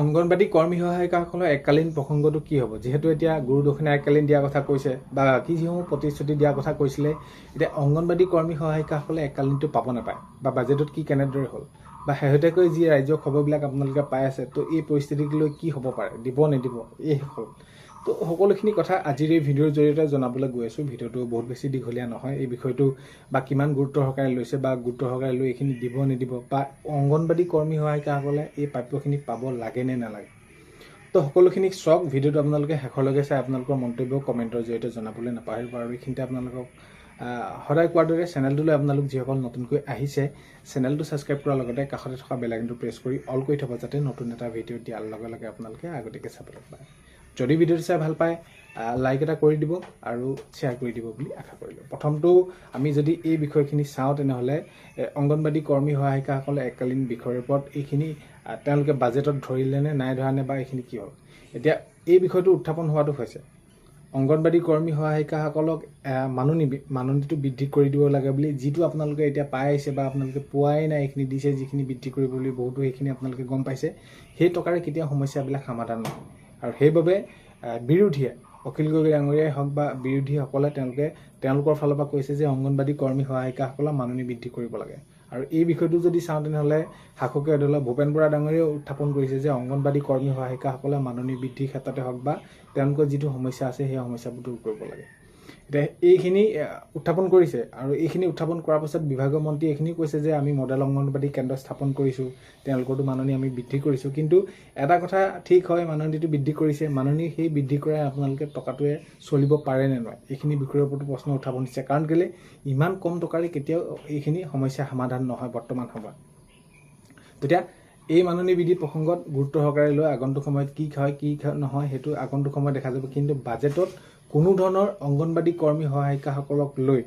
অংগনবাদী কৰ্মী সহায়িকাসকলৰ এককালীন প্ৰসংগটো কি হ'ব? যিহেতু এতিয়া গুৰু দক্ষিণা এককালীন দিয়াৰ কথা কৈছে বা কি যিসমূহ প্ৰতিশ্ৰুতি দিয়াৰ কথা কৈছিলে, এতিয়া অংগনবাদী কৰ্মী সহায়িকাসকলে এককালীনটো পাব নাপায় বা বাজেটত কি কেনেদৰে হ'ল বা শেহতীয়াকৈ যি ৰাজ্যৰ খবৰবিলাক আপোনালোকে পাই আছে, তো এই পৰিস্থিতিক লৈ কি হ'ব পাৰে, দিব নিদিব, এই হ'ল তো সকলোখিনি কথা আজিৰ এই ভিডিঅ'ৰ জৰিয়তে জনাবলৈ গৈ আছোঁ। ভিডিঅ'টো বহুত বেছি দীঘলীয়া নহয়। এই বিষয়টো বা কিমান গুৰুত্ব সহকাৰে লৈছে বা গুৰুত্ব সহকাৰে লৈ এইখিনি দিব নিদিব বা অংগনবাদী কৰ্মী সহায়িকাসকলে এই প্ৰাপ্যখিনি পাব লাগে নে নালাগে, তো সকলোখিনি চাওক। ভিডিঅ'টো আপোনালোকে শেষলৈকে চাই আপোনালোকৰ মন্তব্য কমেণ্টৰ জৰিয়তে জনাবলৈ নাপাহৰিব। আৰু এইখিনিতে আপোনালোকক সদায় কোৱাৰ দৰে চেনেলটোলৈ আপোনালোক যিসকল নতুনকৈ আহিছে, চেনেলটো ছাবস্ক্ৰাইব কৰাৰ লগতে কাষতে থকা বেল আইকনটো প্ৰেছ কৰি অল কৰি থ'ব, যাতে নতুন এটা ভিডিঅ' দিয়াৰ লগে লগে আপোনালোকে আগতীয়াকৈ চাবলৈ পায়। যদি ভিডিঅ'টো চাই ভাল পায়, লাইক এটা কৰি দিব আৰু শ্বেয়াৰ কৰি দিব বুলি আশা কৰিলোঁ। প্ৰথমটো আমি যদি এই বিষয়খিনি চাওঁ, তেনেহ'লে অংগনবাদী কৰ্মী সহায়িকাসকলে এককালীন বিষয়ৰ ওপৰত এইখিনি তেওঁলোকে বাজেটত ধৰিলে নে নাই ধৰা নে বা এইখিনি কি হ'ল। এতিয়া এই বিষয়টো উত্থাপন হোৱাটো হৈছে অংগনবাদী কৰ্মী সহায়িকাসকলক মাননীটো বৃদ্ধি কৰি দিব লাগে বুলি, যিটো আপোনালোকে এতিয়া পাই আহিছে বা আপোনালোকে পোৱাই নাই, এইখিনি দিছে যিখিনি বৃদ্ধি কৰিব বুলি বহুতো, সেইখিনি আপোনালোকে গম পাইছে। সেই টকাৰে কেতিয়াও সমস্যাবিলাক সমাধান নহয়। আৰু সেইবাবে বিৰোধীয়ে, অখিল গগৈ ডাঙৰীয়াই হওক বা বিৰোধীসকলে তেওঁলোকৰ ফালৰ পৰা কৈছে যে অংগনবাদী কৰ্মী সহায়িকাসকলৰ মাননী বৃদ্ধি কৰিব লাগে। আৰু এই বিষয়টো যদি চাওঁ, তেনেহ'লে শাসকীয় দলৰ ভূপেন বৰা ডাঙৰীয়াও উত্থাপন কৰিছে যে অংগনবাদী কৰ্মী সহায়িকাসকলে মাননী বৃদ্ধিৰ ক্ষেত্ৰতে হওক বা তেওঁলোকৰ যিটো সমস্যা আছে সেই সমস্যাবোৰ দূৰ কৰিব লাগে। এতিয়া এইখিনি উত্থাপন কৰিছে আৰু এইখিনি উত্থাপন কৰাৰ পাছত বিভাগীয় মন্ত্ৰী এইখিনিও কৈছে যে আমি মডেল অংগনবাদী কেন্দ্ৰ স্থাপন কৰিছোঁ, তেওঁলোকৰতো মাননী আমি বৃদ্ধি কৰিছোঁ। কিন্তু এটা কথা ঠিক হয়, মাননীটো বৃদ্ধি কৰিছে, মাননী সেই বৃদ্ধি কৰাই আপোনালোকে টকাটোৱে চলিব পাৰে নে নোৱাৰে, এইখিনি বিষয়ৰ ওপৰতো প্ৰশ্ন উত্থাপন হৈছে। কাৰণ কেলৈ ইমান কম টকাৰে কেতিয়াও এইখিনি সমস্যা সমাধান নহয় বৰ্তমান সময়ত। তেতিয়া এই মাননী বৃদ্ধি প্ৰসংগত গুৰুত্ব সহকাৰে লৈ আগন্তুক সময়ত কি হয় কি নহয় সেইটো আগন্তুক সময়ত দেখা যাব। কিন্তু বাজেটত কোনো ধৰণৰ অংগনবাদী কৰ্মী সহায়িকাসকলক লৈ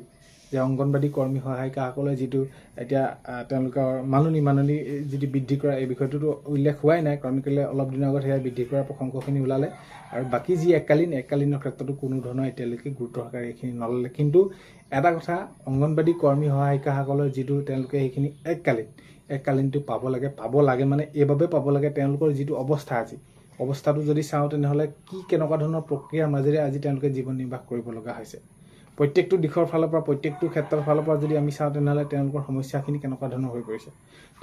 যে অংগনবাদী কৰ্মী সহায়িকাসকলে যিটো এতিয়া তেওঁলোকৰ মাননী যিটো বৃদ্ধি কৰা, এই বিষয়টোতো উল্লেখ হোৱাই নাই। কাৰণ কেলৈ অলপ দিনৰ আগত সেয়া বৃদ্ধি কৰাৰ প্ৰসংগখিনি ওলালে। আৰু বাকী যি এককালীনৰ ক্ষেত্ৰতো কোনো ধৰণৰ এতিয়ালৈকে গুৰুত্ব সহকাৰে এইখিনি নল'লে। কিন্তু এটা কথা, অংগনবাদী কৰ্মী সহায়িকাসকলৰ যিটো তেওঁলোকে সেইখিনি এককালীনটো পাব লাগে মানে এইবাবে পাব লাগে, তেওঁলোকৰ যিটো অৱস্থাটো যদি চাওঁ, তেনেহ'লে কেনেকুৱা ধৰণৰ প্ৰক্ৰিয়াৰ মাজেৰে আজি তেওঁলোকে জীৱন নিৰ্বাহ কৰিব লগা হৈছে। প্ৰত্যেকটো দিশৰ ফালৰ পৰা, প্ৰত্যেকটো ক্ষেত্ৰৰ ফালৰ পৰা যদি আমি চাওঁ, তেনেহ'লে তেওঁলোকৰ সমস্যাখিনি কেনেকুৱা ধৰণৰ হৈ পৰিছে।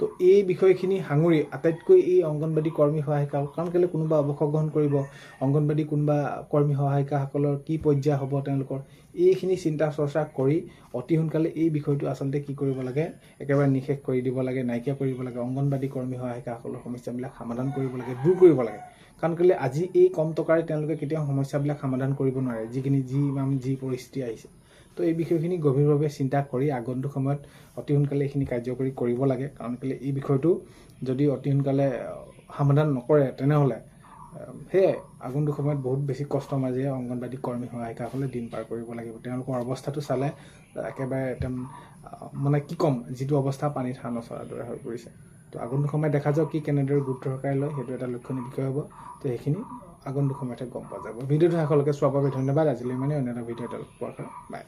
তো এই বিষয়খিনি সাঙুৰি আটাইতকৈ এই অংগনবাদী কৰ্মী সহায়িকা, কাৰণ কেলৈ কোনোবা অৱসৰ গ্ৰহণ কৰিব, অংগনবাদী কোনোবা কৰ্মী সহায়িকাসকলৰ কি পৰ্যায় হ'ব তেওঁলোকৰ, এইখিনি চিন্তা চৰ্চা কৰি অতি সোনকালে এই বিষয়টো আচলতে কি কৰিব লাগে, একেবাৰে নিশেষ কৰি দিব লাগে, নাইকিয়া কৰিব লাগে। অংগনবাদী কৰ্মী সহায়িকাসকলৰ সমস্যাবিলাক সমাধান কৰিব লাগে, দূৰ কৰিব লাগে। কাৰণ কেলৈ আজি এই কম টকাৰে তেওঁলোকে কেতিয়াও সমস্যাবিলাক সমাধান কৰিব নোৱাৰে, যি পৰিস্থিতি আহিছে। তো এই বিষয়খিনি গভীৰভাৱে চিন্তা কৰি আগন্তুক সময়ত অতি সোনকালে এইখিনি কাৰ্যকৰী কৰিব লাগে। কাৰণ কেলৈ এই বিষয়টো যদি অতি সোনকালে সমাধান নকৰে, তেনেহ'লে সেয়াই আগন্তুক সময়ত বহুত বেছি কষ্টৰ মাজেৰে অংগনবাদী কৰ্মী সহায়িকাসকলে দিন পাৰ কৰিব লাগিব। তেওঁলোকৰ অৱস্থাটো চালে একেবাৰে মানে কি ক'ম, যিটো অৱস্থা পানীত হাঁহ নচৰাৰ দৰে হৈ পৰিছে। তো আগন্তুক সময়ত দেখা যাওক কেনেদৰে গুৰুত্ব সহকাৰে লয়, সেইটো এটা লক্ষণীয় বিষয় হ'ব। তো সেইখিনি আগন্তুক সময়তহে গম পোৱা যাব। ভিডিঅ'টো শেষলৈকে চোৱাৰ বাবে ধন্যবাদ। আজিলৈ অন্য এটা ভিডিঅ' এটা পোৱাৰ কাৰণে বাই।